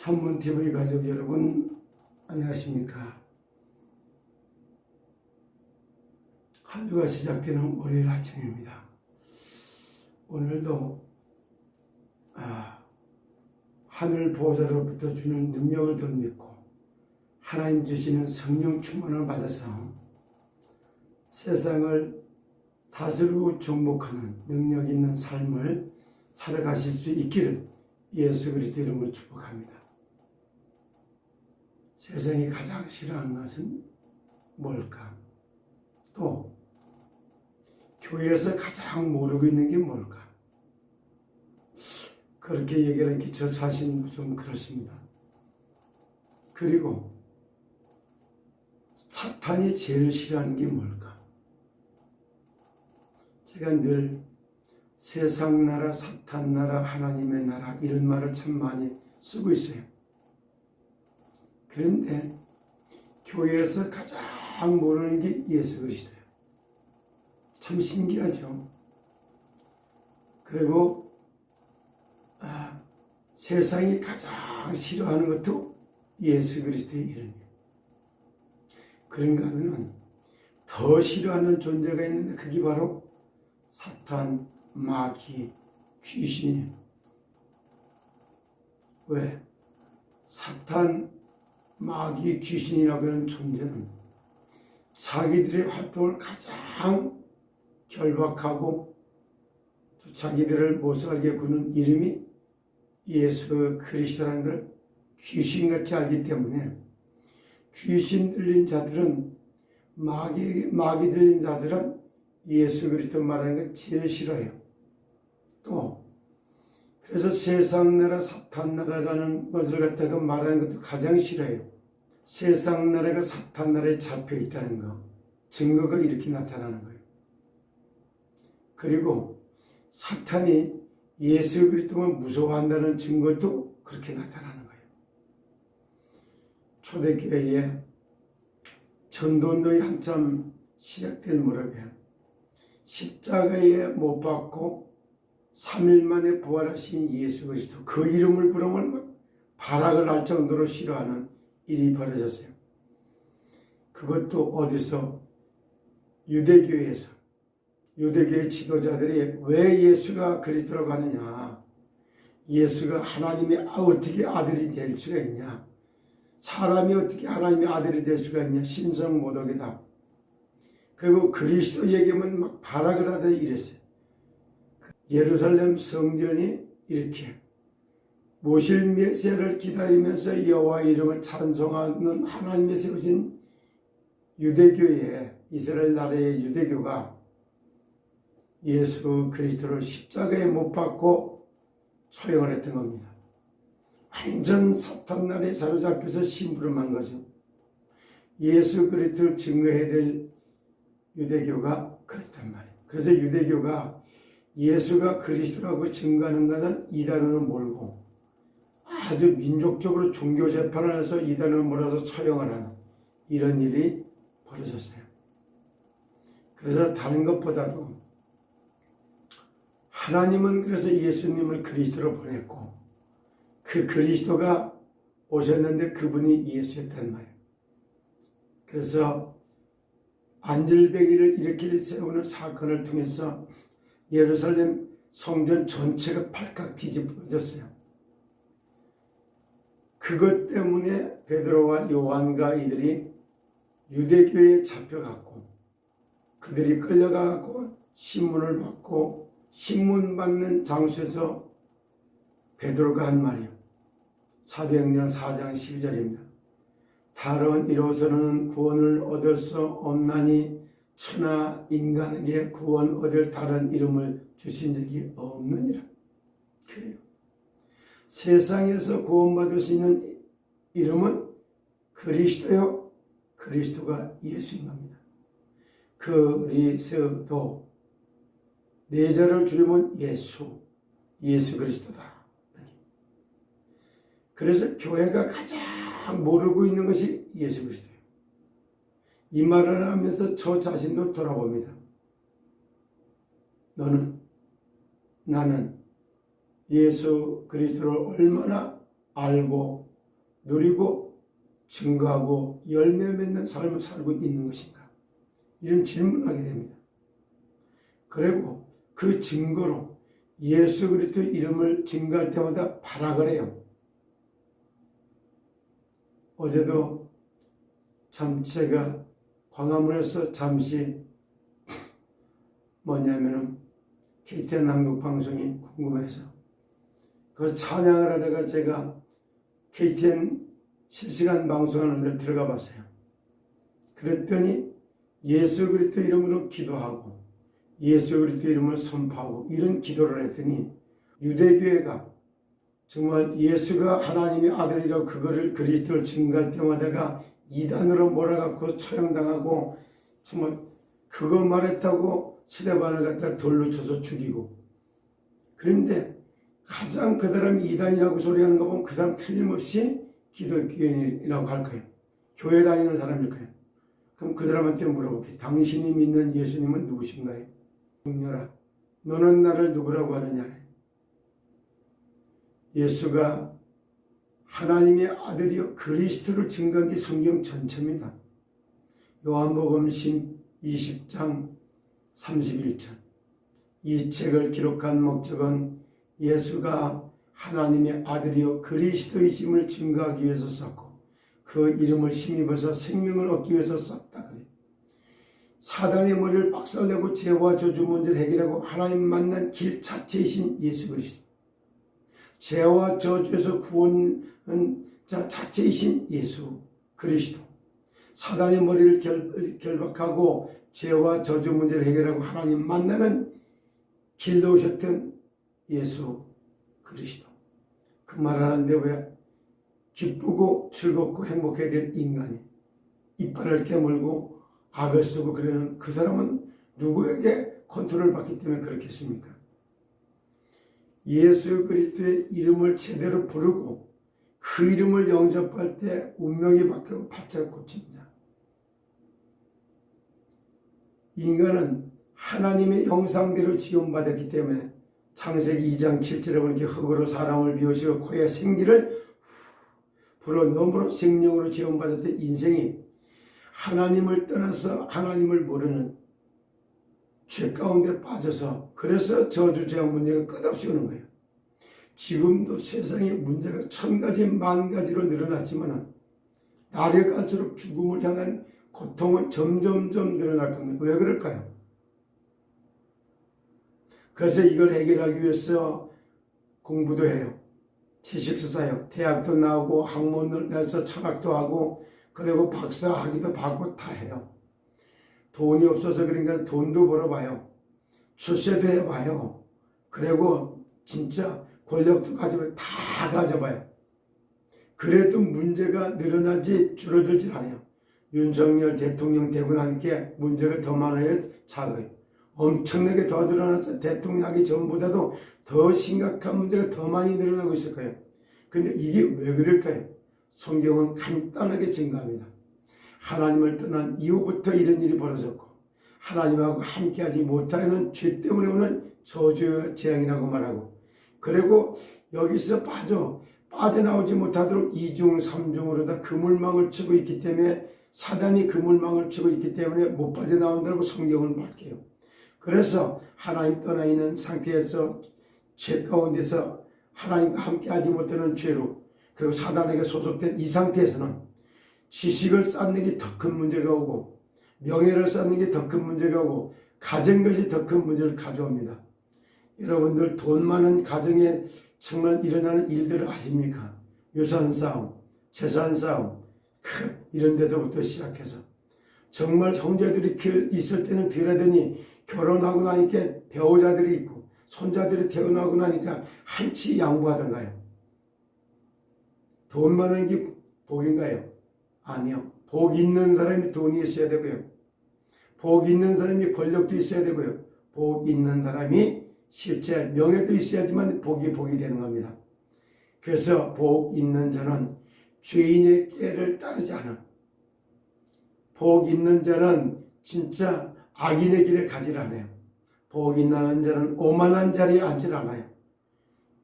산문TV 가족 여러분, 안녕하십니까? 한 주가 시작되는 월요일 아침입니다. 오늘도 하늘 보호자로부터 주는 능력을 더 믿고 하나님 주시는 성령 충만을 받아서 세상을 다스리고 정복하는 능력 있는 삶을 살아가실 수 있기를 예수 그리스도 이름으로 축복합니다. 세상이 가장 싫어하는 것은 뭘까? 또 교회에서 가장 모르고 있는 게 뭘까? 그렇게 얘기를 하니까 저 자신도 좀 그렇습니다. 그리고 사탄이 제일 싫어하는 게 뭘까? 제가 늘 세상 나라, 사탄 나라, 하나님의 나라 이런 말을 참 많이 쓰고 있어요. 그런데 교회에서 가장 모르는 게 예수 그리스도예요. 참 신기하죠. 그리고 세상이 가장 싫어하는 것도 예수 그리스도의 이름이에요. 그런가 하면 더 싫어하는 존재가 있는데 그게 바로 사탄, 마귀, 귀신이에요. 왜? 사탄, 마귀, 귀신이라고 하는 존재는 자기들의 활동을 가장 결박하고 또 자기들을 못살게 구는 이름이 예수 그리스도라는 걸 귀신같이 알기 때문에 귀신 들린 자들은 마귀 들린 자들은 예수 그리스도 말하는 걸 제일 싫어해요. 또 그래서 세상 나라, 사탄 나라라는 것을 갖다가 말하는 것도 가장 싫어해요. 세상 나라가 사탄 나라에 잡혀 있다는 거, 증거가 이렇게 나타나는 거예요. 그리고 사탄이 예수 그리스도를 무서워한다는 증거도 그렇게 나타나는 거예요. 초대교회에 전도운동이 한참 시작될 무렵에 십자가에 못 박고 3일 만에 부활하신 예수 그리스도, 그 이름을 부르면 발악을 할 정도로 싫어하는 일이 벌어졌어요. 그것도 어디서? 유대교회에서. 유대교회 지도자들이 왜 예수가 그리스도라고 하느냐, 예수가 하나님의 어떻게 아들이 될 수가 있냐, 사람이 어떻게 하나님의 아들이 될 수가 있냐, 신성모독이다. 그리고 그리스도 얘기하면 막 발악을 하다 이랬어요. 예루살렘 성전이 이렇게 모실 메시아를 기다리면서 여호와 이름을 찬송하는 하나님의 세우신 유대교회, 이스라엘 나라의 유대교가 예수 그리스도를 십자가에 못 박고 처형을 했던 겁니다. 완전 사탄 나라에 사로잡혀서 심부름한 거죠. 예수 그리스도를 증거해야 될 유대교가 그랬단 말이에요. 그래서 유대교가 예수가 그리스도라고 증거하는 것은 이단으로 몰고 아주 민족적으로 종교 재판을 해서 이단으로 몰아서 처형을 하는 이런 일이 벌어졌어요. 그래서 다른 것보다도 하나님은 그래서 예수님을 그리스도로 보냈고 그 그리스도가 오셨는데 그분이 예수였단 말이에요. 그래서 안절배기를 일으킬 세우는 사건을 통해서 예루살렘 성전 전체가 발칵 뒤집어졌어요. 그것 때문에 베드로와 요한과 이들이 유대교에 잡혀갔고 그들이 끌려가고 신문을 받고 신문 받는 장소에서 베드로가 한 말이요. 사도행전 4장 12절입니다. 다른 이로서는 구원을 얻을 수 없나니 천하 인간에게 구원 얻을 다른 이름을 주신 적이 없느니라. 그래요. 세상에서 구원받을 수 있는 이름은 그리스도요. 그리스도가 예수인 겁니다. 그리스도 네 자를 줄이면 예수 그리스도다. 그래서 교회가 가장 모르고 있는 것이 예수 그리스도예요. 이 말을 하면서 저 자신도 돌아봅니다. 나는 예수 그리스도를 얼마나 알고 누리고 증거하고 열매 맺는 삶을 살고 있는 것인가? 이런 질문하게 됩니다. 그리고 그 증거로 예수 그리스도의 이름을 증거할 때마다 발악을 해요. 어제도 참 제가 광화문에서 잠시 뭐냐면은 KTN 한국방송이 궁금해서 그 찬양을 하다가 제가 KTN 실시간 방송하는 데 들어가 봤어요. 그랬더니 예수 그리스도 이름으로 기도하고 예수 그리스도 이름을 선포하고 이런 기도를 했더니 유대교회가 정말 예수가 하나님의 아들이라고 그거를 그리스도를 증거할 때마다가 이단으로 몰아갖고 처형당하고 정말 그거 말했다고 시대반을 갖다 돌로 쳐서 죽이고, 그런데 가장 그 사람이 이단이라고 소리하는 거 보면 그 사람 틀림없이 기독교인이라고 할 거예요. 교회 다니는 사람일 거예요. 그럼 그 사람한테 물어볼게요. 당신이 믿는 예수님은 누구신가요? 동료라, 너는 나를 누구라고 하느냐? 예수가 하나님의 아들이요 그리스도를 증거한 게 성경 전체입니다. 요한복음 20장 31절. 이 책을 기록한 목적은 예수가 하나님의 아들이요 그리스도이심을 증거하기 위해서 썼고 그 이름을 힘입어서 생명을 얻기 위해서 썼다 그래요. 사단의 머리를 박살내고 죄와 저주 문제를 해결하고 하나님 만난 길 자체이신 예수 그리스도, 죄와 저주에서 구원은 자 자체이신 예수 그리스도, 사단의 머리를 결박하고 죄와 저주 문제를 해결하고 하나님 만나는 길로 오셨던 예수 그리스도. 그 말 하는데 왜 기쁘고 즐겁고 행복해야 될 인간이 이빨을 깨물고 악을 쓰고 그러는 그 사람은 누구에게 컨트롤 받기 때문에 그렇겠습니까? 예수 그리스도의 이름을 제대로 부르고 그 이름을 영접할 때 운명이 바뀌고 발자국 꽂힙니다. 인간은 하나님의 형상대로 지음받았기 때문에 창세기 2장 7절에 보니까 흙으로 사람을 비우시고 코에 생기를 불어넣음으로 생명으로 지음받았던 인생이 하나님을 떠나서 하나님을 모르는 죄 가운데 빠져서 그래서 저주 재앙 문제가 끝없이 오는 거예요. 지금도 세상에 문제가 1000가지 만가지로 늘어났지만 날이 갈수록 죽음을 향한 고통은 점점점 늘어날 겁니다. 왜 그럴까요? 그래서 이걸 해결하기 위해서 공부도 해요. 지식도 쌓아요. 대학도 나오고 학문을 내서 철학도 하고 그리고 박사 학위도 받고 다 해요. 돈이 없어서 그러니까 돈도 벌어봐요. 출세도 해봐요. 그리고 진짜 권력도 가지고 다 가져봐요. 그래도 문제가 늘어나지 줄어들지 않아요. 윤석열 대통령 되고 나니까 문제가 더 많아요? 작아요? 엄청나게 더 늘어나서 대통령 하기 전보다도 더 심각한 문제가 더 많이 늘어나고 있을 거예요. 근데 이게 왜 그럴까요? 성경은 간단하게 증거합니다. 하나님을 떠난 이후부터 이런 일이 벌어졌고 하나님하고 함께하지 못하는 죄 때문에 오는 저주 재앙이라고 말하고, 그리고 여기서 빠져나오지 못하도록 2중 3중으로 다 그물망을 치고 있기 때문에 사단이 그물망을 치고 있기 때문에 못 빠져나온다고 성경은 밝혀요. 그래서 하나님 떠나 있는 상태에서 죄 가운데서 하나님과 함께하지 못하는 죄로, 그리고 사단에게 소속된 이 상태에서는 지식을 쌓는 게 더 큰 문제가 오고 명예를 쌓는 게 더 큰 문제가 오고 가진 것이 더 큰 문제를 가져옵니다. 여러분들 돈 많은 가정에 정말 일어나는 일들을 아십니까? 유산 싸움, 재산 싸움, 이런 데서부터 시작해서 정말 형제들이 있을 때는 덜하더니 결혼하고 나니까 배우자들이 있고 손자들이 태어나고 나니까 한치 양보하던가요? 돈 많은 게 복인가요? 아니요. 복 있는 사람이 돈이 있어야 되고요. 복 있는 사람이 권력도 있어야 되고요. 복 있는 사람이 실제 명예도 있어야지만 복이 되는 겁니다. 그래서 복 있는 자는 죄인의 꾀를 따르지 않아. 복 있는 자는 진짜 악인의 길을 가지 않아요. 복 있는 자는 오만한 자리에 앉지 않아요.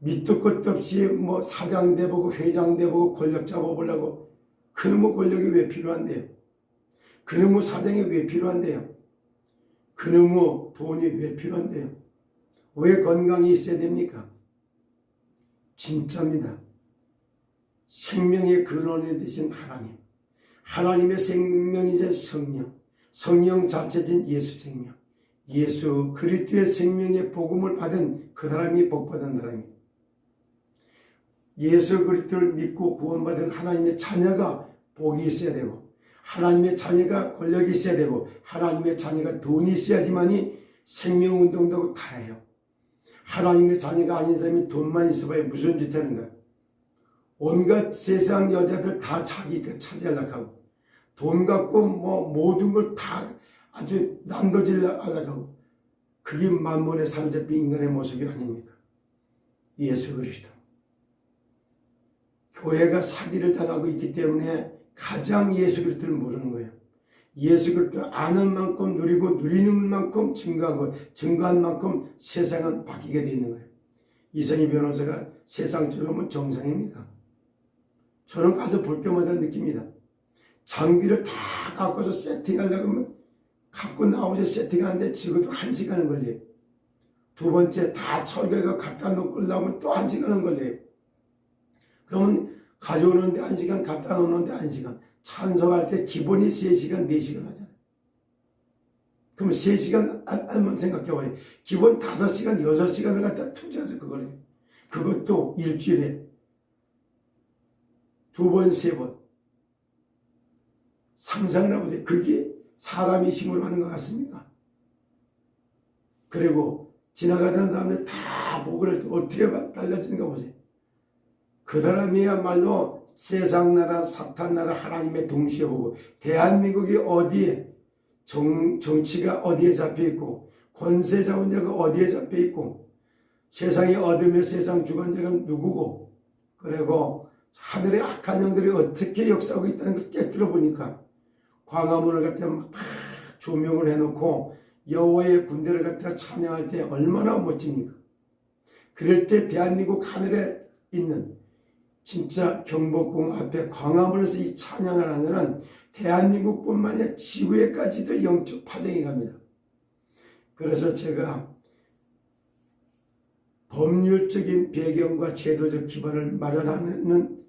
밑도 끝도 없이 뭐 사장 돼보고 회장 돼보고 권력 잡아보려고. 그놈의 권력이 왜 필요한데요? 그놈의 사장이 왜 필요한데요? 그놈의 돈이 왜 필요한데요? 왜 건강이 있어야 됩니까? 진짜입니다. 생명의 근원이 되신 하나님, 하나님의 생명이자 성령, 성령 자체진 예수 생명, 예수 그리스도의 생명의 복음을 받은 그 사람이 복받은 사람이에요. 예수 그리스도를 믿고 구원받은 하나님의 자녀가 복이 있어야 되고, 하나님의 자녀가 권력이 있어야 되고, 하나님의 자녀가 돈이 있어야지만이 생명운동도 하고 다 해요. 하나님의 자녀가 아닌 사람이 돈만 있어봐야 무슨 짓 하는가? 온갖 세상 여자들 다 자기 거 차지하려고 하고, 돈 갖고 뭐 모든 걸 다 아주 난도질하려고 하고, 그게 만몬에 사로잡힌 인간의 모습이 아닙니까? 예수 그리스도. 교회가 사기를 당하고 있기 때문에 가장 예수 그리스도를 모르는 거예요. 예수 그리스도 아는 만큼 누리고 누리는 만큼 증거하고 증거한 만큼 세상은 바뀌게 되어 있는 거예요. 이성희 변호사가 세상처럼은 정상입니다. 저는 가서 볼 때마다 느낍니다. 장비를 다 갖고서 세팅하려고 하면 갖고 나오자 세팅하는데 적어도 1시간은 걸려요. 두 번째 다 철거해서 갖다 놓고 나오면 또 1시간은 걸려요. 그러면 가져오는데 1시간, 갖다 놓는데 1시간, 찬송할 때 기본이 3시간, 4시간 하잖아요. 그럼 3시간 한번 생각해봐요. 기본 5시간, 6시간을 갖다 투자해서 그걸 해요. 그것도 일주일에 2번, 3번. 상상을 해보세요. 그게 사람이 힘으로 하는 것 같습니까? 그리고 지나가던 사람들 다 복을 어떻게 달라지는가 보세요. 그 사람이야말로 세상 나라, 사탄 나라, 하나님의 동시에 보고, 대한민국이 어디에, 정치가 어디에 잡혀있고, 권세 자원자가 어디에 잡혀있고, 세상의 어둠의 세상 주관자가 누구고, 그리고 하늘의 악한 영들이 어떻게 역사하고 있다는 걸 깨뜨려 보니까, 광화문을 갖다가 막 조명을 해놓고 여호와의 군대를 갖다가 찬양할 때 얼마나 멋집니까? 그럴 때 대한민국 하늘에 있는 진짜 경복궁 앞에 광화문에서 이 찬양을 하는 것은 대한민국뿐만 아니라 지구에까지도 영적 파장이 갑니다. 그래서 제가 법률적인 배경과 제도적 기반을 마련하는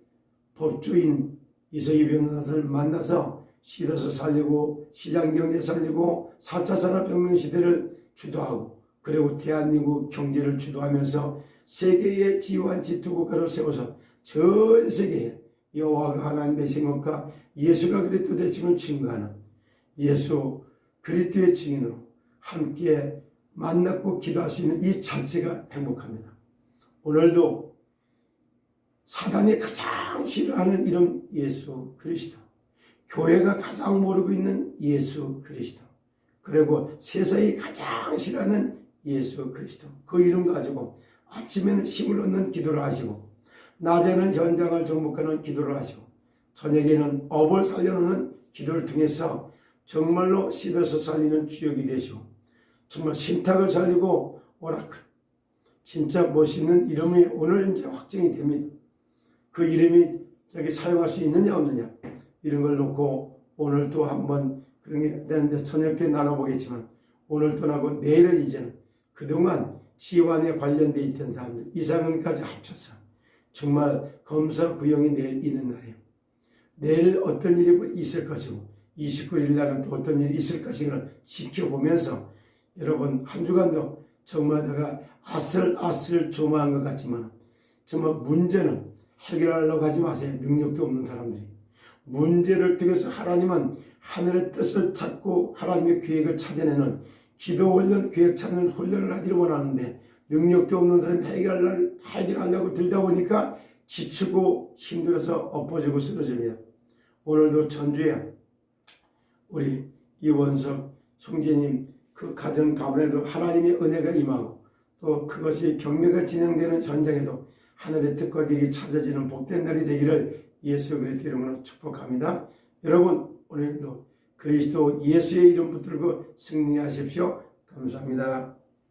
법조인 이성희 변호사를 만나서 시도서 살리고 시장경제 살리고 4차 산업혁명 시대를 주도하고, 그리고 대한민국 경제를 주도하면서 세계의 지휘한 지투국가로 세워서 전 세계에 여호와가 하나님의 생업과 예수가 그리스도 되심을 증거하는 예수 그리스도의 증인으로 함께 만났고 기도할 수 있는 이 자체가 행복합니다. 오늘도 사단이 가장 싫어하는 이름 예수 그리스도, 교회가 가장 모르고 있는 예수 그리스도, 그리고 세상이 가장 싫어하는 예수 그리스도, 그 이름 가지고 아침에는 힘을 얻는 기도를 하시고, 낮에는 현장을 정복하는 기도를 하시고, 저녁에는 업을 살려놓는 기도를 통해서 정말로 씹어서 살리는 주역이 되시고, 정말 신탁을 살리고 오라클, 진짜 멋있는 이름이 오늘 이제 확정이 됩니다. 그 이름이 저기 사용할 수 있느냐 없느냐, 이런 걸 놓고 오늘 또 한번 그런 게 되는데 저녁 때 나눠보겠지만, 오늘 떠나고 내일은 이제는 그동안 지원에 관련되어 있던 사람들 이사명까지 합쳐서 정말 검사 구형이 내일 있는 날이에요. 내일 어떤 일이 있을 것이고 29일 날은 또 어떤 일이 있을 것인가를 지켜보면서, 여러분 한 주간도 정말 내가 아슬아슬 조마한 것 같지만 정말 문제는 해결하려고 하지 마세요. 능력도 없는 사람들이. 문제를 통해서 하나님은 하늘의 뜻을 찾고 하나님의 계획을 찾아내는 기도 훈련, 계획 찾는 훈련을 하기를 원하는데, 능력도 없는 사람이 해결하려고 들다 보니까 지치고 힘들어서 엎어지고 쓰러집니다. 오늘도 전주에 우리 이원석 총재님 그 가정 가문에도 하나님의 은혜가 임하고, 또 그것이 경매가 진행되는 현장에도 하늘의 뜻과 계획이 찾아지는 복된 날이 되기를 예수 그리스도 이름으로 축복합니다. 여러분 오늘도 그리스도 예수의 이름 붙들고 승리하십시오. 감사합니다.